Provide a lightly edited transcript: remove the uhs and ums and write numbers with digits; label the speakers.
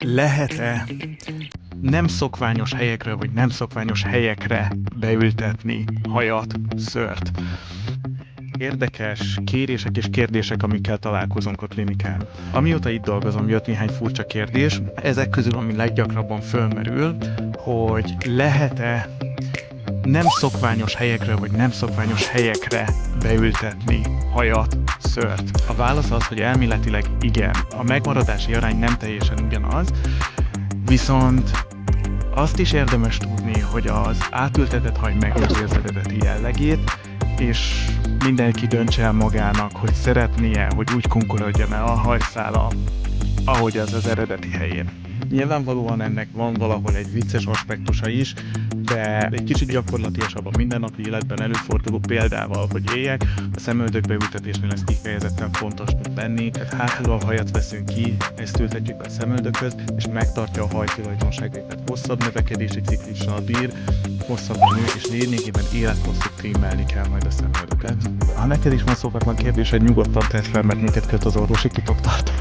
Speaker 1: Lehet-e nem szokványos helyekről, vagy nem szokványos helyekre beültetni hajat, szőrt? Érdekes kérések és kérdések, amikkel találkozunk a klinikán. Amióta itt dolgozom, jött néhány furcsa kérdés. Ezek közül, ami leggyakrabban fölmerül, hogy lehet-e nem szokványos helyekről, vagy nem szokványos helyekre beültetni hajat, szőrt. A válasz az, hogy elméletileg igen. A megmaradási arány nem teljesen ugyanaz, viszont azt is érdemes tudni, hogy az átültetett haj megőrzi az eredeti jellegét, és mindenki döntse el magának, hogy szeretnie, hogy úgy konkorodjon el a hajszála, ahogy az eredeti helyén. Nyilvánvalóan ennek van valahol egy vicces aspektusa is, de egy kicsit gyakorlatiasabb a mindennapi életben előforduló példával, hogy éljek, a szemöldök beültetésnél ez kifejezetten fontos tud lenni, tehát hátulról hajat veszünk ki, ezt ültetjük be a szemöldökhöz, és megtartja a haj tulajdonságait, tehát hosszabb növekedési ciklissal bír, hosszabb a nő, és lényegében élethosszú trimmelni kell majd a szemöldöket. Ha neked is van szokatlan kérdésed, nyugodtan tedd fel, mert minket köt az orvosi titoktartó.